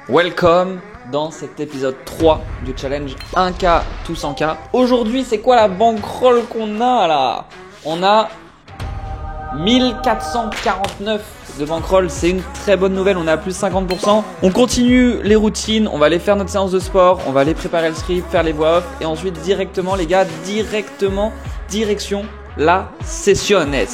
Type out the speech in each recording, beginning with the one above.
Welcome dans cet épisode 3 du challenge 1K tout 100K. Aujourd'hui, c'est quoi la bankroll qu'on a là? On a 1449 de bankroll, c'est une très bonne nouvelle, on est à plus de 50%. On continue les routines, on va aller faire notre séance de sport, on va aller préparer le script, faire les voix off et ensuite directement les gars, direction la sessiones.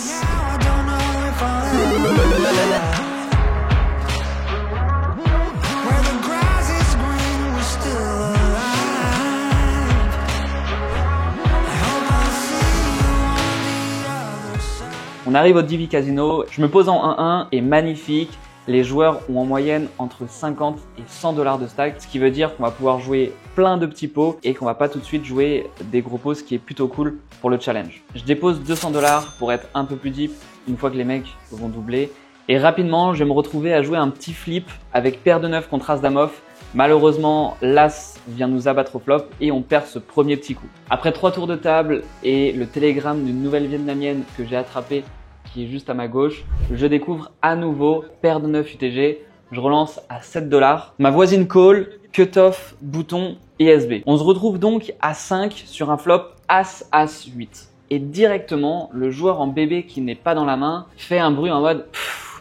On arrive au Divi Casino, je me pose en 1-1 et magnifique, les joueurs ont en moyenne entre 50 et 100 $ de stack, ce qui veut dire qu'on va pouvoir jouer plein de petits pots et qu'on va pas tout de suite jouer des gros pots, ce qui est plutôt cool pour le challenge. Je dépose 200 $ pour être un peu plus deep une fois que les mecs vont doubler et rapidement je vais me retrouver à jouer un petit flip avec paire de 9 contre as dame off. Malheureusement, l'as vient nous abattre au flop et on perd ce premier petit coup. Après 3 tours de table et le télégramme d'une nouvelle vietnamienne que j'ai attrapé qui est juste à ma gauche, je découvre à nouveau paire de 9 UTG, je relance à 7 $. Ma voisine call, cut-off, bouton et SB. On se retrouve donc à 5 sur un flop As-As-8. Et directement, le joueur en bébé qui n'est pas dans la main fait un bruit en mode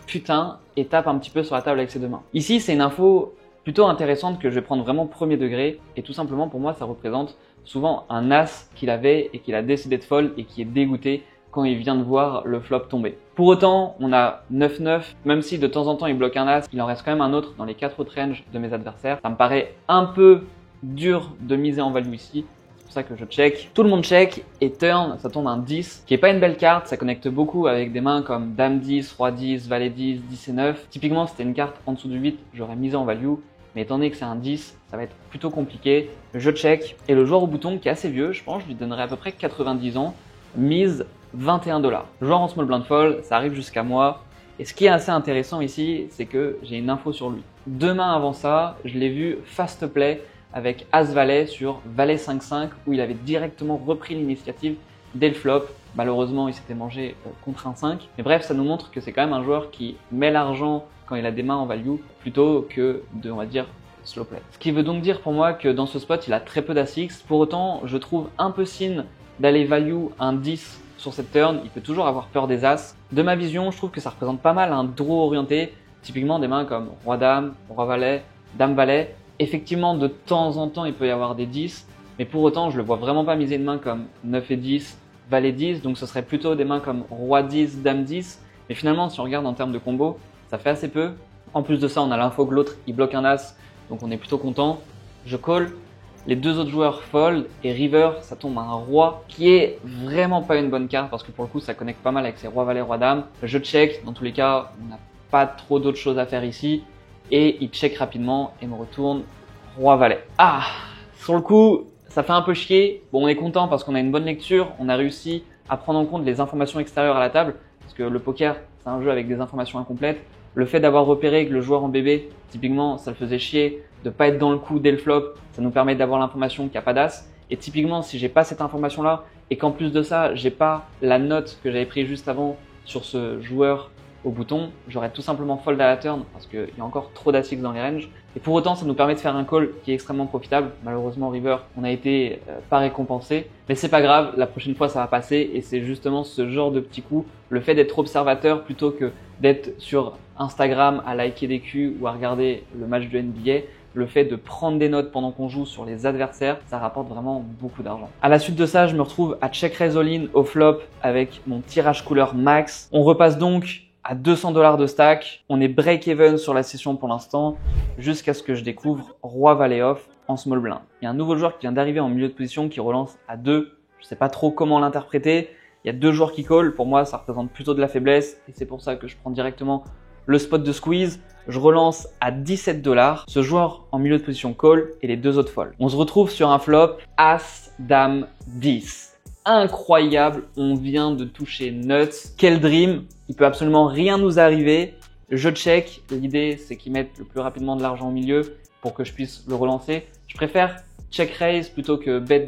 putain et tape un petit peu sur la table avec ses deux mains. Ici, c'est une info plutôt intéressante que je vais prendre vraiment premier degré et tout simplement pour moi, ça représente souvent un as qu'il avait et qu'il a décidé de fold et qui est dégoûté quand il vient de voir le flop tomber. Pour autant, on a 9-9, même si de temps en temps il bloque un as, il en reste quand même un autre dans les 4 autres ranges de mes adversaires. Ça me paraît un peu dur de miser en value ici, c'est pour ça que je check. Tout le monde check et turn, ça tombe un 10, qui est pas une belle carte, ça connecte beaucoup avec des mains comme Dame 10, Roi 10, Valet 10, 10 et 9. Typiquement, si c'était une carte en dessous du 8, j'aurais misé en value, mais étant donné que c'est un 10, ça va être plutôt compliqué. Je check et le joueur au bouton qui est assez vieux, je pense, je lui donnerais à peu près 90 ans, mise 21 $. Joueur en small blind fold, ça arrive jusqu'à moi. Et ce qui est assez intéressant ici, c'est que j'ai une info sur lui. 2 mains avant ça, je l'ai vu fast play avec As-Valet sur Valet 5-5 où il avait directement repris l'initiative dès le flop. Malheureusement, il s'était mangé contre un 5. Mais bref, ça nous montre que c'est quand même un joueur qui met l'argent quand il a des mains en value plutôt que de, on va dire, slow play. Ce qui veut donc dire pour moi que dans ce spot, il a très peu d'As-X. Pour autant, je trouve un peu signe d'aller value un 10 sur cette turn, il peut toujours avoir peur des as. De ma vision, je trouve que ça représente pas mal un draw orienté, typiquement des mains comme Roi-Dame, Roi-Valet, Dame-Valet. Effectivement, de temps en temps, il peut y avoir des 10, mais pour autant, je le vois vraiment pas miser une main comme 9 et 10, Valet 10, donc ce serait plutôt des mains comme Roi 10, Dame 10. Mais finalement, si on regarde en termes de combo, ça fait assez peu. En plus de ça, on a l'info que l'autre, il bloque un as, donc on est plutôt content. Je call. Les deux autres joueurs fold et river, ça tombe à un roi qui est vraiment pas une bonne carte parce que pour le coup ça connecte pas mal avec ses roi valet roi dame. Je check, dans tous les cas on n'a pas trop d'autres choses à faire ici et il check rapidement et me retourne roi valet. Ah, sur le coup ça fait un peu chier. Bon, on est content parce qu'on a une bonne lecture, on a réussi à prendre en compte les informations extérieures à la table parce que le poker c'est un jeu avec des informations incomplètes. Le fait d'avoir repéré que le joueur en bébé, typiquement, ça le faisait chier de pas être dans le coup dès le flop, ça nous permet d'avoir l'information qu'il n'y a pas d'as. Et typiquement, si j'ai pas cette information-là et qu'en plus de ça, j'ai pas la note que j'avais prise juste avant sur ce joueur au bouton, j'aurais tout simplement fold à la turn parce qu'il y a encore trop d'as-X dans les ranges. Et pour autant, ça nous permet de faire un call qui est extrêmement profitable. Malheureusement, river, on a été pas récompensé. Mais c'est pas grave, la prochaine fois, ça va passer. Et c'est justement ce genre de petit coup, le fait d'être observateur plutôt que d'être sur Instagram à liker des culs ou à regarder le match de NBA, le fait de prendre des notes pendant qu'on joue sur les adversaires, ça rapporte vraiment beaucoup d'argent. À la suite de ça, je me retrouve à check raise all in au flop avec mon tirage couleur max. On repasse donc à 200 $ de stack. On est break-even sur la session pour l'instant jusqu'à ce que je découvre roi valet off en small blind. Il y a un nouveau joueur qui vient d'arriver en milieu de position qui relance à 2. Je sais pas trop comment l'interpréter. Il y a 2 joueurs qui call. Pour moi, ça représente plutôt de la faiblesse et c'est pour ça que je prends directement le spot de squeeze. Je relance à 17 $. Ce joueur en milieu de position call et les 2 autres fold. On se retrouve sur un flop as dame 10. Incroyable, on vient de toucher nuts. Quel dream, il peut absolument rien nous arriver. Je check, l'idée c'est qu'ils mettent le plus rapidement de l'argent au milieu pour que je puisse le relancer. Je préfère check raise plutôt que bet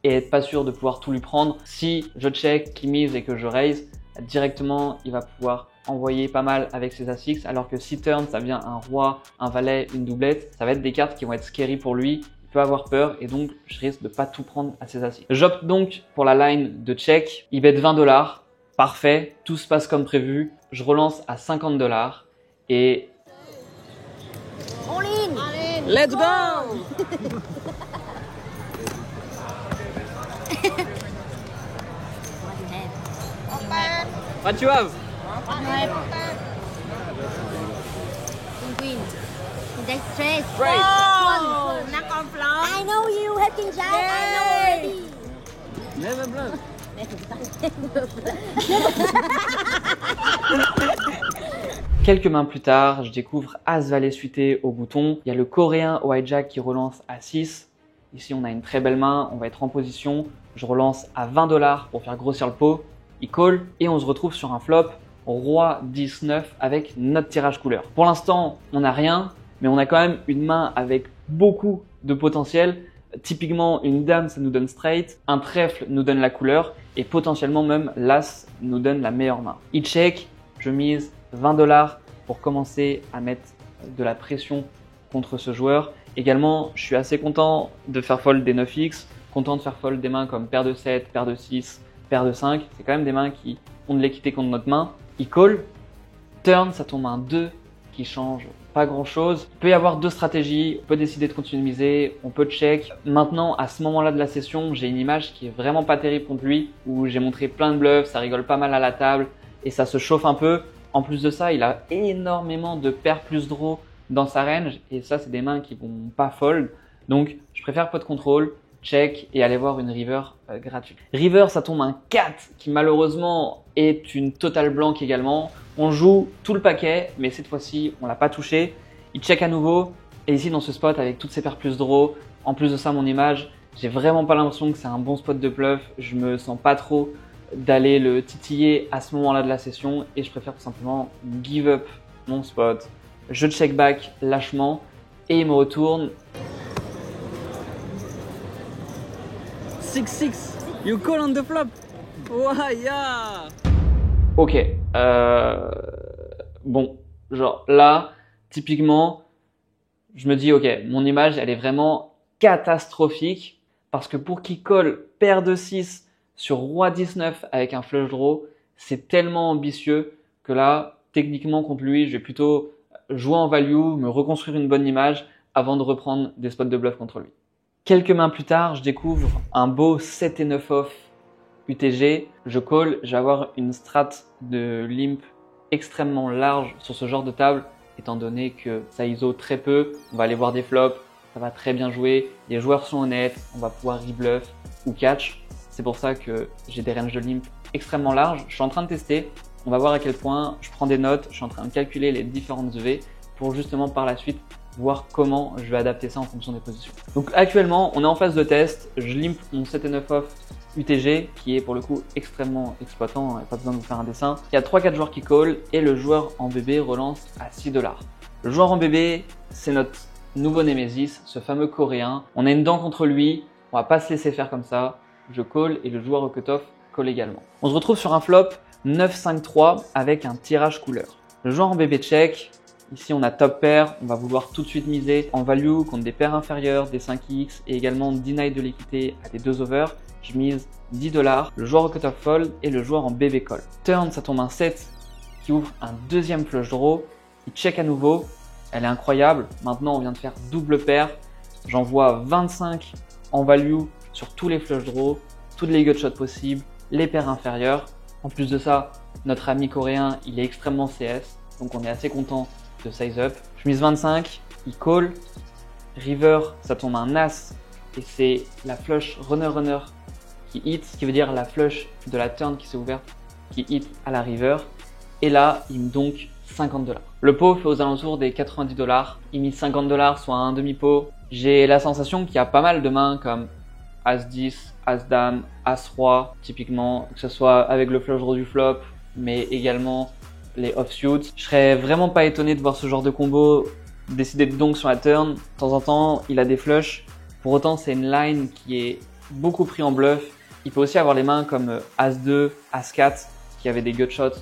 et être pas sûr de pouvoir tout lui prendre. Si je check, qu'il mise et que je raise, directement il va pouvoir envoyer pas mal avec ses As-X, alors que si turn ça vient un roi, un valet, une doublette, ça va être des cartes qui vont être scary pour lui, il peut avoir peur et donc je risque de pas tout prendre à ses As-X. J'opte donc pour la line de check, il bet 20 $, parfait, tout se passe comme prévu, je relance à 50 $ et... All in! Let's go! What you have? What you have? I have queen. That's straight. Straight. Oh, knock on floor. I know you have king jack. I know already. Never bluff. Quelques mains plus tard, je découvre As-Valet suité au bouton. Il y a le coréen au hijack qui relance à 6. Ici, on a une très belle main, on va être en position. Je relance à 20 $ pour faire grossir le pot. Il call et on se retrouve sur un flop roi 10-9 avec notre tirage couleur. Pour l'instant, on n'a rien, mais on a quand même une main avec beaucoup de potentiel. Typiquement, une dame, ça nous donne straight, un trèfle nous donne la couleur et potentiellement même l'as nous donne la meilleure main. Il check, je mise 20 $ pour commencer à mettre de la pression contre ce joueur. Également, je suis assez content de faire fold des 9x, content de faire fold des mains comme paire de 7, paire de 6, paire de 5. C'est quand même des mains qui ont de l'équité contre notre main. Il call, turn, ça tombe un 2 qui change pas grand chose. Il peut y avoir deux stratégies, on peut décider de continuer de miser, on peut check. Maintenant, à ce moment-là de la session, j'ai une image qui est vraiment pas terrible contre lui, où j'ai montré plein de bluffs, ça rigole pas mal à la table et ça se chauffe un peu. En plus de ça, il a énormément de paires plus draw dans sa range et ça, c'est des mains qui vont pas fold. Donc, je préfère pot de contrôle, check et aller voir une river gratuite. River, ça tombe un 4 qui malheureusement est une totale blanque également. On joue tout le paquet, mais cette fois-ci, on l'a pas touché. Il check à nouveau et ici dans ce spot avec toutes ces paires plus draw, en plus de ça, mon image, j'ai vraiment pas l'impression que c'est un bon spot de bluff. Je me sens pas trop d'aller le titiller à ce moment-là de la session et je préfère tout simplement give up mon spot. Je check back lâchement et il me retourne. 6-6. You call on the flop. Why, yeah. Ok. Bon, genre là, typiquement, je me dis ok, mon image elle est vraiment catastrophique parce que pour qu'il colle paire de 6 sur roi 19 avec un flush draw, c'est tellement ambitieux que là, techniquement contre lui, je vais plutôt jouer en value, me reconstruire une bonne image avant de reprendre des spots de bluff contre lui. Quelques mains plus tard, je découvre un beau 7 et 9 off UTG. Je call, je vais avoir une strat de limp extrêmement large sur ce genre de table, étant donné que ça ISO très peu. On va aller voir des flops, ça va très bien jouer. Les joueurs sont honnêtes, on va pouvoir rebluff ou catch. C'est pour ça que j'ai des ranges de limp extrêmement larges. Je suis en train de tester. On va voir à quel point je prends des notes. Je suis en train de calculer les différentes EV pour justement par la suite voir comment je vais adapter ça en fonction des positions. Donc actuellement, on est en phase de test. Je limp mon 7 et 9 off UTG qui est pour le coup extrêmement exploitant. Pas besoin de vous faire un dessin. Il y a 3-4 joueurs qui call et le joueur en bébé relance à 6 $. Le joueur en bébé, c'est notre nouveau Némésis, ce fameux coréen. On a une dent contre lui. On va pas se laisser faire comme ça. Je call et le joueur au cutoff call également. On se retrouve sur un flop 9-5-3 avec un tirage couleur. Le joueur en bébé check. Ici, on a top pair. On va vouloir tout de suite miser en value contre des paires inférieures, des 5x et également deny de l'équité à des 2 over. Je mise 10 $. Le joueur au cutoff fold et le joueur en bébé call. Turn, ça tombe un 7 qui ouvre un deuxième flush draw. Il check à nouveau. Elle est incroyable. Maintenant, on vient de faire double paire. J'envoie 25 en value sur tous les flush draws, toutes les gut shots possibles, les paires inférieures. En plus de ça, notre ami coréen, il est extrêmement CS, donc on est assez content de size up. Je mise 25, il call. River, ça tombe un as et c'est la flush runner-runner qui hit, ce qui veut dire la flush de la turn qui s'est ouverte qui hit à la river. Et là, il me donc 50 $. Le pot fait aux alentours des 90 $. Il mise 50 $, soit un demi-pot. J'ai la sensation qu'il y a pas mal de mains comme As-10, As-Dame, As-Roi, typiquement, que ce soit avec le flush draw du flop, mais également les offsuits. Je serais vraiment pas étonné de voir ce genre de combo décider de donk sur la turn. De temps en temps, il a des flushs. Pour autant, c'est une line qui est beaucoup pris en bluff. Il peut aussi avoir les mains comme As-2, As-4, qui avaient des gut shots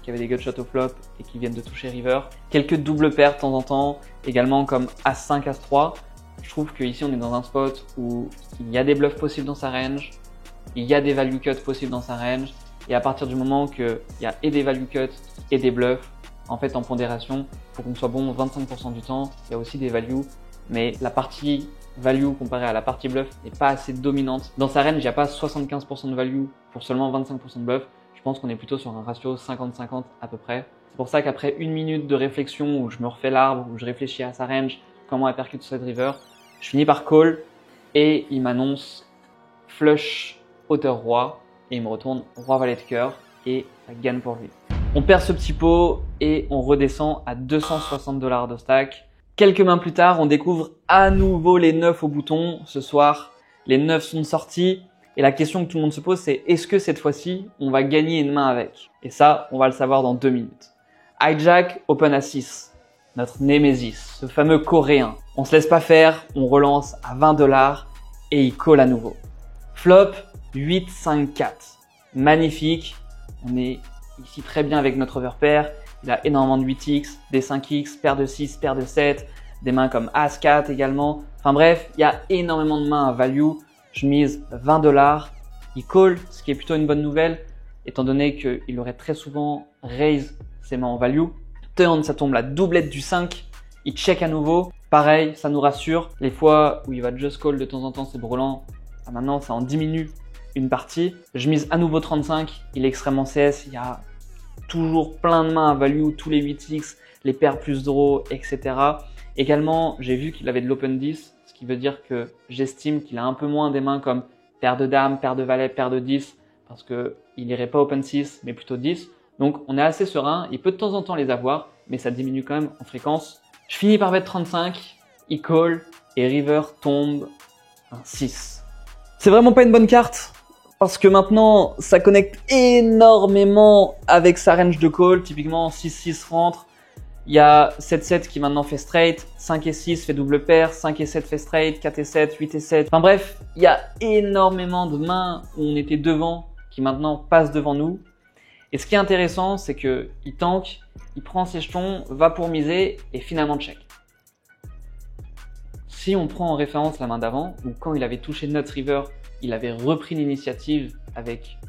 qui avait des gutshots au flop et qui viennent de toucher river. Quelques doubles paires de temps en temps, également comme As5, As3. Je trouve qu'ici on est dans un spot où il y a des bluffs possibles dans sa range, il y a des value cuts possibles dans sa range, et à partir du moment qu'il y a et des value cuts et des bluffs, en fait en pondération, il faut qu'on soit bon 25% du temps, il y a aussi des values, mais la partie value comparée à la partie bluff n'est pas assez dominante. Dans sa range, il n'y a pas 75% de value pour seulement 25% de bluff. Je pense qu'on est plutôt sur un ratio 50-50 à peu près. C'est pour ça qu'après une minute de réflexion où je me refais l'arbre, où je réfléchis à sa range, comment elle percute sur cette river, je finis par call et il m'annonce flush hauteur roi et il me retourne roi valet de cœur et ça gagne pour lui. On perd ce petit pot et on redescend à 260 $ de stack. Quelques mains plus tard, on découvre à nouveau les 9 au bouton. Ce soir, les 9 sont sortis. Et la question que tout le monde se pose, c'est est-ce que cette fois-ci, on va gagner une main avec? Et ça, on va le savoir dans 2 minutes. Hijack, open à 6. Notre némésis, ce fameux coréen. On se laisse pas faire, on relance à 20 $ et il call à nouveau. Flop, 8, 5, 4. Magnifique. On est ici très bien avec notre overpair. Il a énormément de 8x, des 5x, paire de 6, paire de 7, des mains comme As4 également. Enfin bref, il y a énormément de mains à value. Je mise 20 $. Il call, ce qui est plutôt une bonne nouvelle, étant donné qu'il aurait très souvent raise ses mains en value. Turn, ça tombe la doublette du 5. Il check à nouveau. Pareil, ça nous rassure. Les fois où il va just call de temps en temps, c'est brûlant. Maintenant, ça en diminue une partie. Je mise à nouveau 35. Il est extrêmement CS. Il y a toujours plein de mains à value, tous les 8x, les paires plus draw, etc. Également, j'ai vu qu'il avait de l'open 10, ce qui veut dire que j'estime qu'il a un peu moins des mains comme paire de dames, paire de valet, paire de 10, parce qu'il n'irait pas open 6, mais plutôt 10. Donc on est assez serein, il peut de temps en temps les avoir, mais ça diminue quand même en fréquence. Je finis par bet 35, il call, et river tombe un 6. C'est vraiment pas une bonne carte, parce que maintenant, ça connecte énormément avec sa range de call. Typiquement, 6-6 rentre. Il y a 7-7 qui maintenant fait straight. 5 et 6 fait double paire. 5 et 7 fait straight. 4 et 7, 8 et 7. Enfin bref, il y a énormément de mains où on était devant qui maintenant passent devant nous. Et ce qui est intéressant, c'est que il tank, il prend ses jetons, va pour miser et finalement check. Si on prend en référence la main d'avant, ou quand il avait touché Nuts River, il avait repris l'initiative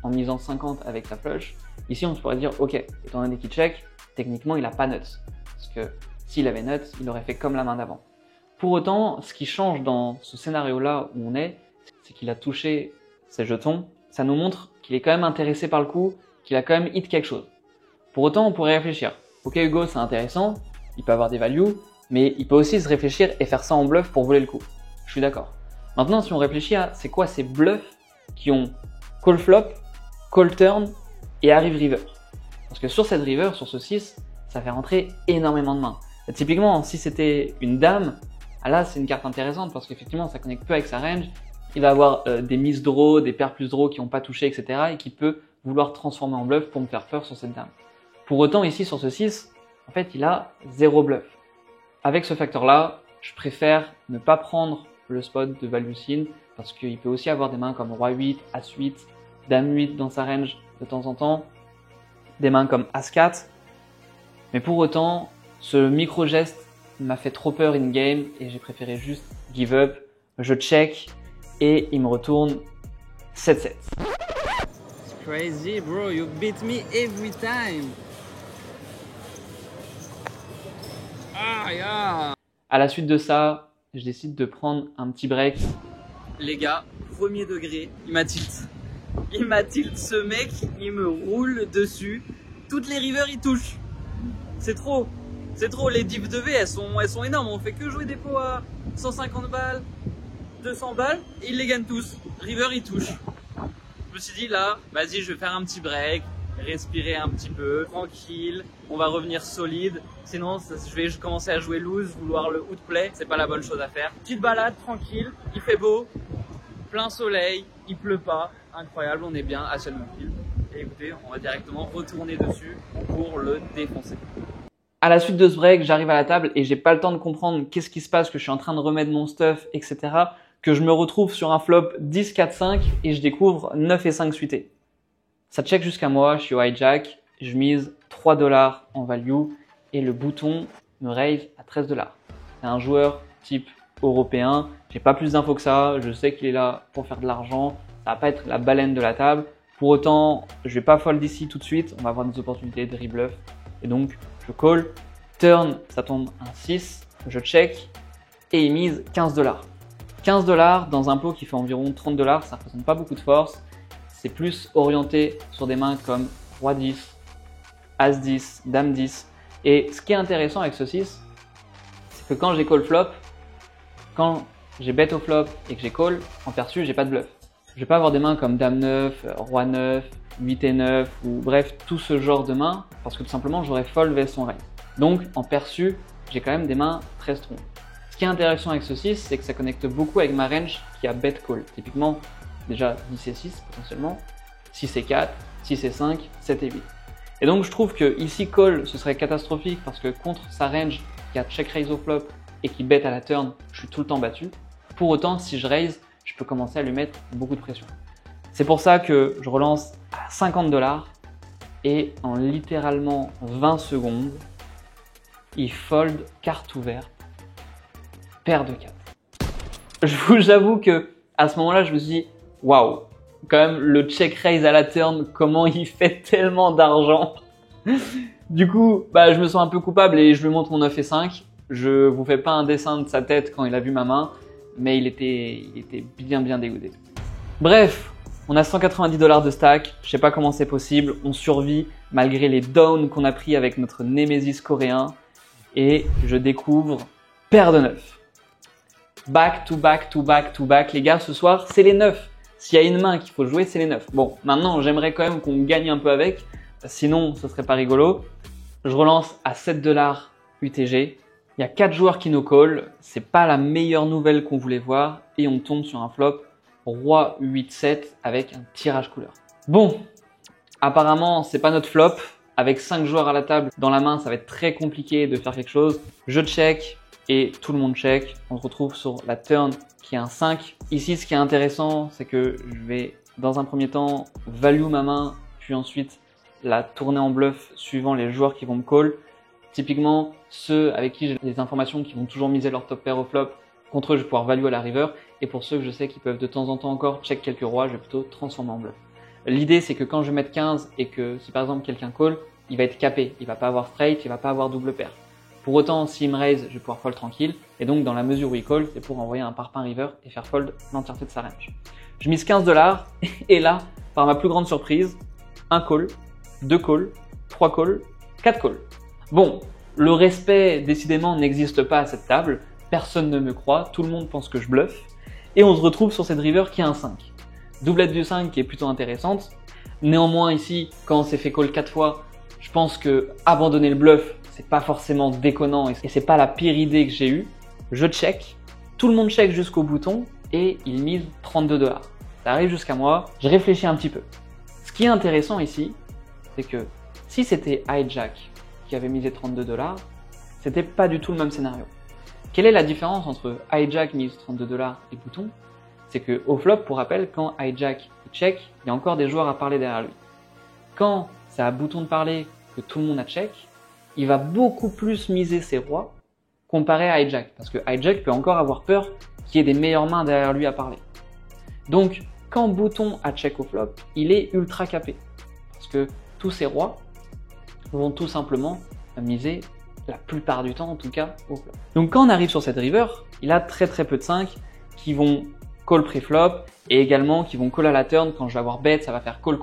en misant 50 avec sa flush. Ici, on pourrait dire, ok, étant donné qu'il check, techniquement, il n'a pas nuts. Parce que s'il avait nuts, il aurait fait comme la main d'avant. Pour autant, ce qui change dans ce scénario-là où on est, c'est qu'il a touché ses jetons. Ça nous montre qu'il est quand même intéressé par le coup, qu'il a quand même hit quelque chose. Pour autant, on pourrait réfléchir. Ok, Hugo, c'est intéressant, il peut avoir des values, mais il peut aussi se réfléchir et faire ça en bluff pour voler le coup. Je suis d'accord. Maintenant, si on réfléchit à c'est quoi ces bluffs qui ont call flop, call turn et arrive river. Parce que sur cette river, sur ce 6, ça fait rentrer énormément de mains. Et typiquement, si c'était une dame, là c'est une carte intéressante parce qu'effectivement ça connecte peu avec sa range. Il va avoir des miss draw, des paires plus draw qui n'ont pas touché, etc. et qui peut vouloir transformer en bluff pour me faire peur sur cette dame. Pour autant, ici sur ce 6, en fait il a 0 bluff. Avec ce facteur-là, je préfère ne pas prendre le spot de value sin parce qu'il peut aussi avoir des mains comme roi 8, as 8, dame 8 dans sa range de temps en temps, des mains comme as 4. Mais pour autant, ce micro-geste m'a fait trop peur in-game et j'ai préféré juste give up. Je check et il me retourne 7-7. It's crazy, bro. You beat me every time. Ah, yeah. À la suite de ça, je décide de prendre un petit break. Les gars, premier degré, il m'a tilt. Il m'a tilt, ce mec, il me roule dessus. Toutes les rivers, il touche. C'est trop. C'est trop. Les dips de V, elles sont énormes. On fait que jouer des pots à 150 balles, 200 balles, et il les gagne tous. River, il touche. Je me suis dit là, vas-y, je vais faire un petit break, respirer un petit peu, tranquille. On va revenir solide. Sinon, je vais commencer à jouer loose, vouloir le outplay. C'est pas la bonne chose à faire. Petite balade, tranquille. Il fait beau, plein soleil, il pleut pas. Incroyable, on est bien à Shelbyville. Et écoutez, on va directement retourner dessus pour le défoncer. À la suite de ce break, j'arrive à la table et j'ai pas le temps de comprendre qu'est-ce qui se passe, que je suis en train de remettre mon stuff, etc. Que je me retrouve sur un flop 10, 4, 5 et je découvre 9 et 5 suités. Ça check jusqu'à moi, je suis au hijack, je mise 3 $ en value et le bouton me raise à 13 $. C'est un joueur type européen. J'ai pas plus d'infos que ça. Je sais qu'il est là pour faire de l'argent. Ça va pas être la baleine de la table. Pour autant, je vais pas fold ici tout de suite. On va avoir des opportunités de rebluff. Et donc, je call. Turn, ça tombe un 6. Je check et il mise 15 $. 15 $ dans un pot qui fait environ 30 $, ça représente pas beaucoup de force. C'est plus orienté sur des mains comme Roi 10, As 10, Dame 10. Et ce qui est intéressant avec ce 6, c'est que quand j'ai call flop, quand j'ai bet au flop et que j'ai call, en perçu, j'ai pas de bluff. Je vais pas avoir des mains comme Dame 9, Roi 9, 8 et 9, ou bref, tout ce genre de mains, parce que tout simplement, j'aurais fold vs son raise. Donc, en perçu, j'ai quand même des mains très strong. Ce qui est intéressant avec ce 6, c'est que ça connecte beaucoup avec ma range qui a bet call. Typiquement, déjà 10 et 6 potentiellement, 6 et 4, 6 et 5, 7 et 8. Et donc je trouve que ici call ce serait catastrophique parce que contre sa range qui a check raise au flop et qui bet à la turn, je suis tout le temps battu. Pour autant, si je raise, je peux commencer à lui mettre beaucoup de pression. C'est pour ça que je relance à 50 $ et en littéralement 20 secondes, il fold carte ouverte, paire de 4. J'avoue que à ce moment-là, je me suis dit, waouh, quand même le check raise à la turn, comment il fait tellement d'argent. Du coup, je me sens un peu coupable et je lui montre mon 9 et 5. Je vous fais pas un dessin de sa tête quand il a vu ma main, mais il était bien dégoûté. Bref, on a 190 $ de stack. Je sais pas comment c'est possible. On survit malgré les downs qu'on a pris avec notre Némésis coréen. Et je découvre paire de 9. Back to back to back to back. Les gars, ce soir, c'est les 9. S'il y a une main qu'il faut jouer, c'est les 9. Bon, maintenant, j'aimerais quand même qu'on gagne un peu avec. Sinon, ce serait pas rigolo. Je relance à 7 $ UTG. Il y a 4 joueurs qui no call. C'est pas la meilleure nouvelle qu'on voulait voir. Et on tombe sur un flop Roi 8-7 avec un tirage couleur. Bon, apparemment, c'est pas notre flop. Avec 5 joueurs à la table dans la main, ça va être très compliqué de faire quelque chose. Je check et tout le monde check. On se retrouve sur la turn qui est un 5. Ici, ce qui est intéressant, c'est que je vais, dans un premier temps, value ma main, puis ensuite la tourner en bluff suivant les joueurs qui vont me call. Typiquement, ceux avec qui j'ai des informations qui vont toujours miser leur top pair au flop, contre eux, je vais pouvoir value à la river. Et pour ceux que je sais qui peuvent de temps en temps encore check quelques rois, je vais plutôt transformer en bluff. L'idée, c'est que quand je vais mettre 15 et que si par exemple quelqu'un call, il va être capé, il va pas avoir straight, il va pas avoir double paire. Pour autant, s'il me raise, je vais pouvoir fold tranquille. Et donc, dans la mesure où il call, c'est pour envoyer un parpaing river et faire fold l'entièreté de sa range. Je mise 15 $ et là, par ma plus grande surprise, un call, 2 calls, 3 calls, 4 calls. Bon, le respect, décidément, n'existe pas à cette table. Personne ne me croit, tout le monde pense que je bluffe. Et on se retrouve sur cette river qui a un 5. Doublette du 5 qui est plutôt intéressante. Néanmoins, ici, quand on s'est fait call 4 fois, je pense que abandonner le bluff, c'est pas forcément déconnant et c'est pas la pire idée que j'ai eue. Je check, tout le monde check jusqu'au bouton et il mise 32 $. Ça arrive jusqu'à moi, je réfléchis un petit peu. Ce qui est intéressant ici, c'est que si c'était hijack qui avait misé 32 $, c'était pas du tout le même scénario. Quelle est la différence entre hijack mise 32 $ et bouton? C'est que au flop, pour rappel, quand hijack check, il y a encore des joueurs à parler derrière lui. Quand c'est à bouton de parler que tout le monde a check, il va beaucoup plus miser ses rois comparé à hijack. Parce que hijack peut encore avoir peur qu'il y ait des meilleures mains derrière lui à parler. Donc, quand bouton a check au flop, il est ultra capé. Parce que tous ses rois vont tout simplement miser, la plupart du temps en tout cas, au flop. Donc quand on arrive sur cette river, il a très peu de 5 qui vont call pré-flop et également qui vont call à la turn. Quand je vais avoir bet, ça va faire call.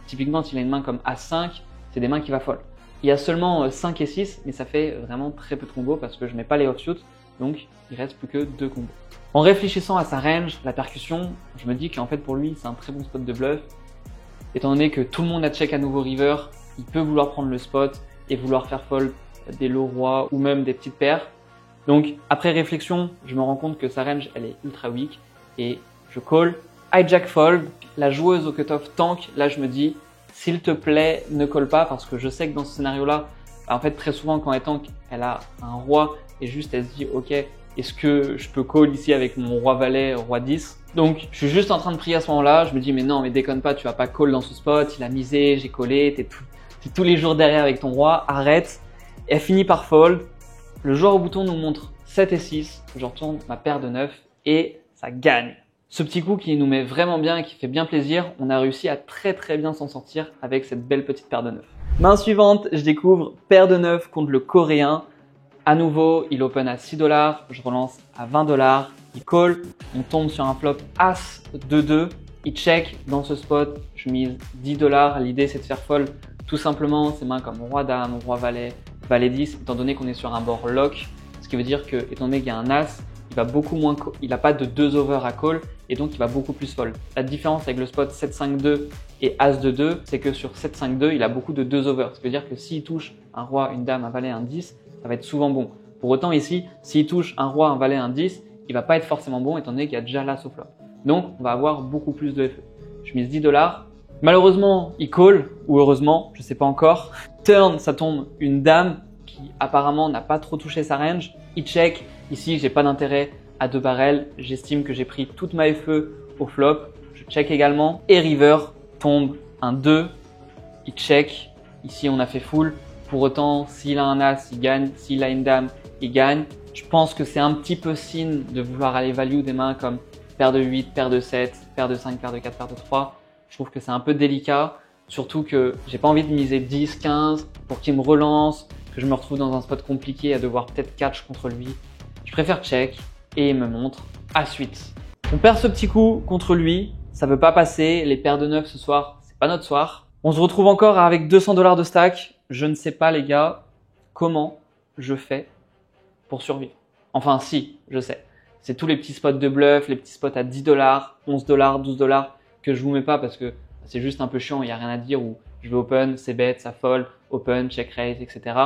Typiquement, s'il a une main comme As5, c'est des mains qui va fold. Il y a seulement 5 et 6, mais ça fait vraiment très peu de combos parce que je mets pas les offsuit, donc il reste plus que 2 combos. En réfléchissant à sa range, la percussion, je me dis qu'en fait pour lui, c'est un très bon spot de bluff. Étant donné que tout le monde a check à nouveau river, il peut vouloir prendre le spot et vouloir faire fold des low rois ou même des petites paires. Donc après réflexion, je me rends compte que sa range, elle est ultra weak et je call. Hijack fold, la joueuse au cutoff tank, là je me dis, s'il te plaît, ne call pas parce que je sais que dans ce scénario-là, en fait très souvent quand elle tank, elle a un roi et juste elle se dit, ok, est-ce que je peux call ici avec mon roi valet, roi 10? Donc je suis juste en train de prier à ce moment-là, je me dis, mais non, mais déconne pas, tu vas pas call dans ce spot, il a misé, j'ai callé, t'es tout... qui tous les jours derrière avec ton roi, arrête. Et elle finit par fold. Le joueur au bouton nous montre 7 et 6. Je retourne ma paire de 9 et ça gagne. Ce petit coup qui nous met vraiment bien et qui fait bien plaisir, on a réussi à très bien s'en sortir avec cette belle petite paire de 9. Main suivante, je découvre paire de 9 contre le coréen. À nouveau, il open à 6 $, je relance à 20 $, il call, on tombe sur un flop As 2-2, il check dans ce spot, je mise 10 $, l'idée c'est de faire fold tout simplement ces mains comme roi dame, roi valet, valet 10, étant donné qu'on est sur un board lock, ce qui veut dire que étant donné qu'il y a un As, il va beaucoup moins, il n'a pas de 2 over à call et donc il va beaucoup plus fold. La différence avec le spot 7-5-2 et As-2-2, c'est que sur 7-5-2, il a beaucoup de 2 over, ce qui veut dire que s'il touche un roi, une dame, un valet, un 10, ça va être souvent bon. Pour autant ici, s'il touche un roi, un valet, un 10, il va pas être forcément bon étant donné qu'il y a déjà l'As au flop. Donc on va avoir beaucoup plus de FE. Je mise 10 $. Malheureusement, il call, ou heureusement, je sais pas encore. Turn, ça tombe une dame qui apparemment n'a pas trop touché sa range. Il check. Ici, j'ai pas d'intérêt à 2 barrels. J'estime que j'ai pris toute ma FE au flop. Je check également. Et river tombe un 2. Il check. Ici, on a fait full. Pour autant, s'il a un As, il gagne. S'il a une dame, il gagne. Je pense que c'est un petit peu signe de vouloir aller value des mains comme paire de 8, paire de 7, paire de 5, paire de 4, paire de 3. Je trouve que c'est un peu délicat. Surtout que j'ai pas envie de miser 10, 15 pour qu'il me relance, que je me retrouve dans un spot compliqué à devoir peut-être catch contre lui. Je préfère check et il me montre As-8. On perd ce petit coup contre lui. Ça veut pas passer. Les paires de 9 ce soir, c'est pas notre soir. On se retrouve encore avec 200 $ de stack. Je ne sais pas les gars comment je fais pour survivre. Enfin si, je sais. C'est tous les petits spots de bluff, les petits spots à 10 $, 11 $, 12 $ que je vous mets pas parce que c'est juste un peu chiant, il n'y a rien à dire où je vais open, c'est bet, ça fold, open, check raise, etc.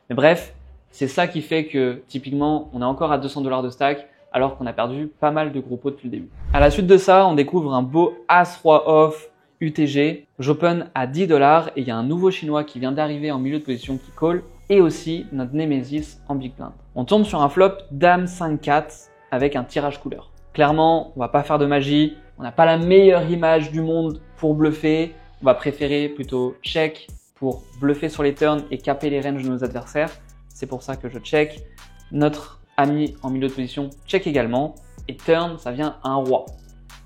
Mais bref, c'est ça qui fait que typiquement on est encore à 200 $ de stack alors qu'on a perdu pas mal de gros pots depuis le début. À la suite de ça, on découvre un beau As-Roi off UTG. J'open à 10 $ et il y a un nouveau chinois qui vient d'arriver en milieu de position qui call et aussi notre Nemesis en big blind. On tombe sur un flop Dame 5-4 avec un tirage couleur. Clairement, on va pas faire de magie, on n'a pas la meilleure image du monde pour bluffer, on va préférer plutôt check pour bluffer sur les turns et caper les ranges de nos adversaires. C'est pour ça que je check. Notre ami en milieu de position check également et turn, ça vient à un roi.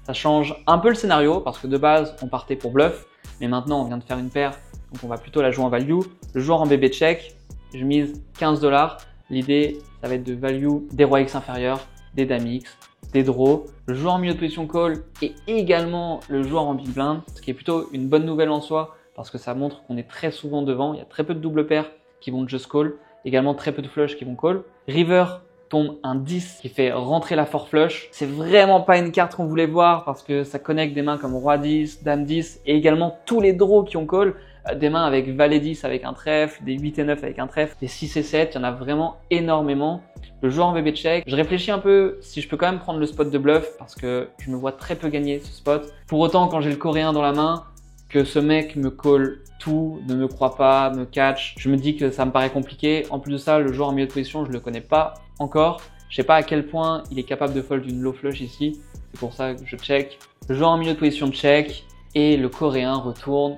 Ça change un peu le scénario parce que de base, on partait pour bluff, mais maintenant on vient de faire une paire, donc on va plutôt la jouer en value. Le joueur en bébé check, je mise 15 $. L'idée, ça va être de value des rois X inférieurs, des dames X, des draws. Le joueur en milieu de position call et également le joueur en big blind, ce qui est plutôt une bonne nouvelle en soi parce que ça montre qu'on est très souvent devant. Il y a très peu de double paires qui vont just call, également très peu de flush qui vont call. River tombe un 10 qui fait rentrer la 4 flush. C'est vraiment pas une carte qu'on voulait voir parce que ça connecte des mains comme roi 10, dame 10 et également tous les draws qui ont call. Des mains avec valet 10 avec un trèfle, des 8 et 9 avec un trèfle, des 6 et 7, il y en a vraiment énormément. Le joueur en bébé check, je réfléchis un peu si je peux quand même prendre le spot de bluff parce que je me vois très peu gagner ce spot. Pour autant, quand j'ai le coréen dans la main, que ce mec me call tout, ne me croit pas, me catch, je me dis que ça me paraît compliqué. En plus de ça, le joueur en milieu de position, je le connais pas encore. Je sais pas à quel point il est capable de fold une low flush ici. C'est pour ça que je check. Le joueur en milieu de position check et le coréen retourne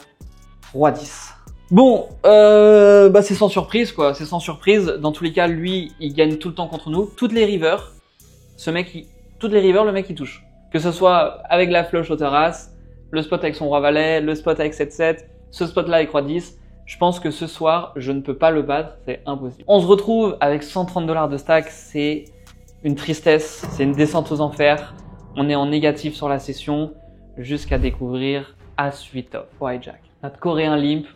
roi 10. Bon, c'est sans surprise quoi, c'est sans surprise. Dans tous les cas, lui, il gagne tout le temps contre nous. Toutes les rivers, le mec il touche. Que ce soit avec la flush au terrasse, le spot avec son roi valet, le spot avec 7-7, ce spot là avec roi 10. Je pense que ce soir, je ne peux pas le battre, c'est impossible. On se retrouve avec 130 $ de stack, c'est une tristesse, c'est une descente aux enfers. On est en négatif sur la session jusqu'à découvrir As-8 off, white jack. Notre coréen limp,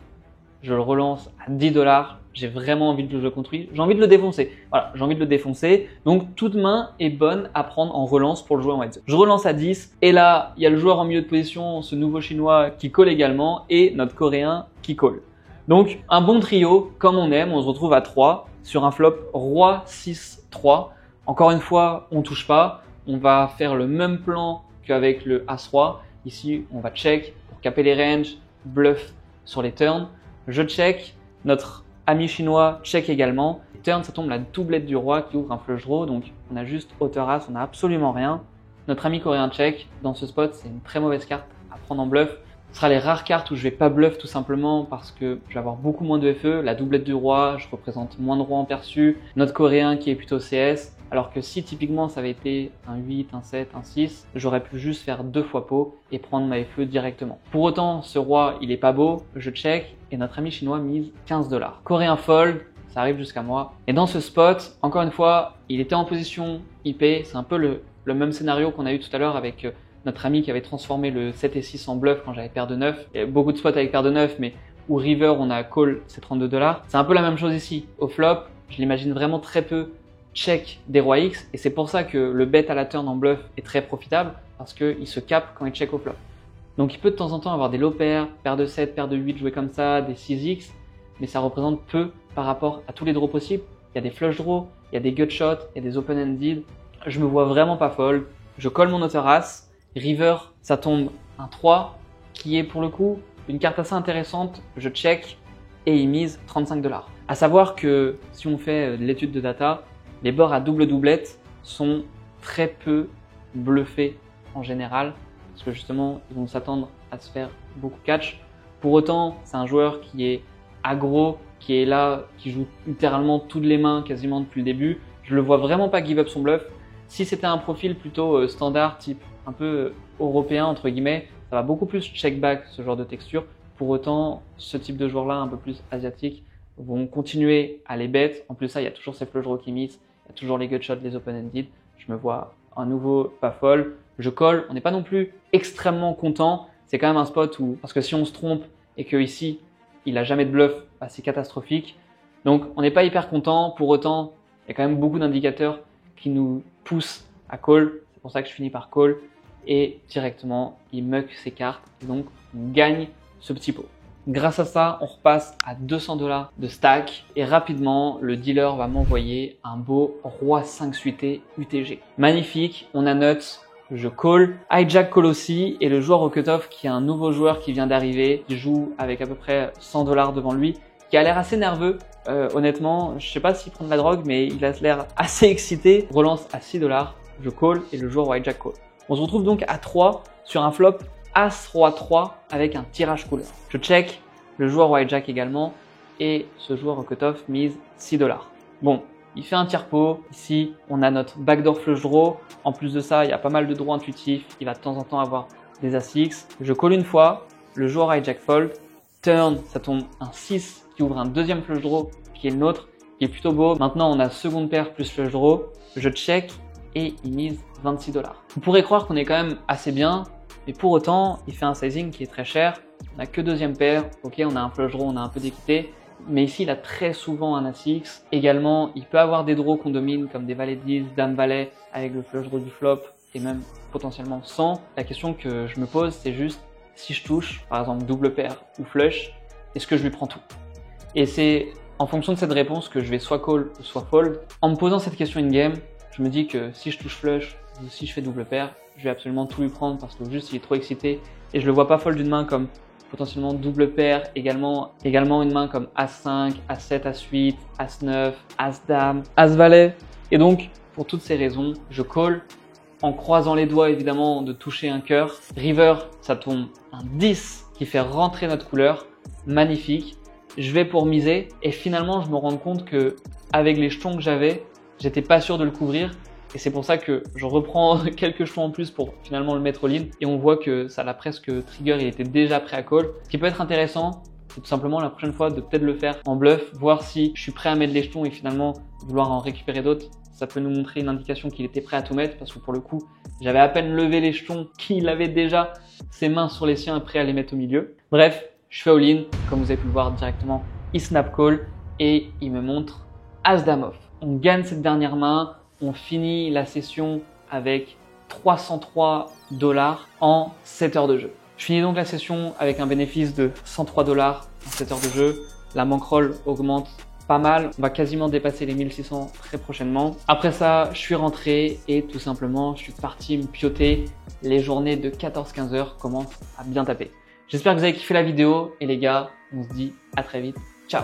je le relance à 10 $. J'ai vraiment envie de le jouer contre lui. J'ai envie de le défoncer. Voilà, j'ai envie de le défoncer. Donc, toute main est bonne à prendre en relance pour le jouer en white. Je relance à 10. Et là, il y a le joueur en milieu de position, ce nouveau chinois qui call également et notre coréen qui call. Donc, un bon trio, comme on aime. On se retrouve à 3 sur un flop roi 6-3. Encore une fois, on touche pas. On va faire le même plan qu'avec le As-Roi. Ici, on va check pour caper les ranges, bluff sur les turns. Je check, notre ami chinois check également. Turn, ça tombe la doublette du roi qui ouvre un flush draw, donc on a juste hauteur As, on n'a absolument rien. Notre ami coréen check, dans ce spot, c'est une très mauvaise carte à prendre en bluff Ce sera les rares cartes où je vais pas bluff tout simplement parce que je vais avoir beaucoup moins de FE, la doublette du roi, je représente moins de rois en perçu, notre coréen qui est plutôt CS, alors que si typiquement ça avait été un 8, un 7, un 6, j'aurais pu juste faire 2 fois pot et prendre ma FE directement. Pour autant, ce roi il est pas beau, je check et notre ami chinois mise 15 $. Coréen fold, ça arrive jusqu'à moi. Et dans ce spot, encore une fois, il était en position IP, c'est un peu le même scénario qu'on a eu tout à l'heure avec notre ami qui avait transformé le 7 et 6 en bluff quand j'avais paire de 9. Il y a beaucoup de spots avec paire de 9, mais où river on a call, c'est 32 $. C'est un peu la même chose ici. Au flop, je l'imagine vraiment très peu check des rois X, et c'est pour ça que le bet à la turn en bluff est très profitable, parce qu'il se capte quand il check au flop. Donc il peut de temps en temps avoir des low pairs, paire de 7, paire de 8 jouées comme ça, des 6X, mais ça représente peu par rapport à tous les draws possibles. Il y a des flush draws, il y a des gut shots, il y a des open-ended. Je me vois vraiment pas fold. Je colle mon auteur as. River, ça tombe un 3, qui est pour le coup une carte assez intéressante. Je check et il mise 35 $. À savoir que si on fait l'étude de data, les bords à double doublette sont très peu bluffés en général, parce que justement, ils vont s'attendre à se faire beaucoup catch. Pour autant, c'est un joueur qui est aggro, qui est là, qui joue littéralement toutes les mains quasiment depuis le début. Je le vois vraiment pas give up son bluff. Si c'était un profil plutôt standard, type un peu européen entre guillemets, ça va beaucoup plus check back ce genre de texture. Pour autant, ce type de joueurs-là, un peu plus asiatiques, vont continuer à les bet. En plus ça, il y a toujours ces flush draws qui miss, il y a toujours les gut shots, les open-ended. Je me vois un nouveau pas fold. Je colle, on n'est pas non plus extrêmement content. C'est quand même un spot où, parce que si on se trompe et que ici, il a jamais de bluff, bah, c'est catastrophique. Donc on n'est pas hyper content. Pour autant, il y a quand même beaucoup d'indicateurs qui nous poussent à call. C'est pour ça que je finis par call. Et directement, il muck ses cartes. Et donc, on gagne ce petit pot. Grâce à ça, on repasse à 200 $ de stack. Et rapidement, le dealer va m'envoyer un beau roi 5 suité UTG. Magnifique, on a nuts. Je call, hijack call aussi, et le joueur au cutoff qui est un nouveau joueur qui vient d'arriver, qui joue avec à peu près 100 $ devant lui, qui a l'air assez nerveux. Honnêtement, je sais pas s'il prend de la drogue, mais il a l'air assez excité. Relance à 6 $, je call et le joueur hijack call. On se retrouve donc à 3 sur un flop As-Roi 3 avec un tirage couleur. Je check, le joueur hijack également, et ce joueur au cutoff mise 6 $. Bon. Il fait un tiers-pot. Ici, on a notre backdoor flush draw. En plus de ça, il y a pas mal de draws intuitifs. Il va de temps en temps avoir des As-X. Je call une fois. Le joueur hijack fold. Turn, ça tombe un 6 qui ouvre un deuxième flush draw qui est le nôtre, qui est plutôt beau. Maintenant, on a seconde paire plus flush draw. Je check et il mise 26 $. Vous pourrez croire qu'on est quand même assez bien, mais pour autant, il fait un sizing qui est très cher. On n'a que deuxième paire. Ok, on a un flush draw, on a un peu d'équité. Mais ici, il a très souvent un As-X. Également, il peut avoir des draws qu'on domine comme des valets 10, dame valet avec le flush draw du flop et même potentiellement sans. La question que je me pose, c'est juste si je touche, par exemple double paire ou flush, est-ce que je lui prends tout? Et c'est en fonction de cette réponse que je vais soit call ou soit fold. En me posant cette question in-game, je me dis que si je touche flush ou si je fais double paire, je vais absolument tout lui prendre parce que juste il est trop excité et je le vois pas fold d'une main comme potentiellement double paire, également une main comme As5, As7, As8, As9, As-Dame, As-Valet. Et donc, pour toutes ces raisons, je call en croisant les doigts évidemment de toucher un cœur. River, ça tombe un 10 qui fait rentrer notre couleur. Magnifique. Je vais pour miser et finalement, je me rends compte que avec les jetons que j'avais, j'étais pas sûr de le couvrir. Et c'est pour ça que je reprends quelques jetons en plus pour finalement le mettre all-in. Et on voit que ça l'a presque trigger, il était déjà prêt à call. Ce qui peut être intéressant, c'est tout simplement la prochaine fois de peut-être le faire en bluff, voir si je suis prêt à mettre les jetons et finalement vouloir en récupérer d'autres. Ça peut nous montrer une indication qu'il était prêt à tout mettre parce que pour le coup, j'avais à peine levé les jetons qu'il avait déjà ses mains sur les siens et prêt à les mettre au milieu. Bref, je fais all-in, comme vous avez pu le voir directement, il snap call et il me montre As-Dame off. On gagne cette dernière main. On finit la session avec 303 $ en 7 heures de jeu. Je finis donc la session avec un bénéfice de 103 $ en 7 heures de jeu. La bankroll augmente pas mal. On va quasiment dépasser les 1600 très prochainement. Après ça, je suis rentré et tout simplement, je suis parti me pioter. Les journées de 14-15 heures commencent à bien taper. J'espère que vous avez kiffé la vidéo et les gars, on se dit à très vite. Ciao!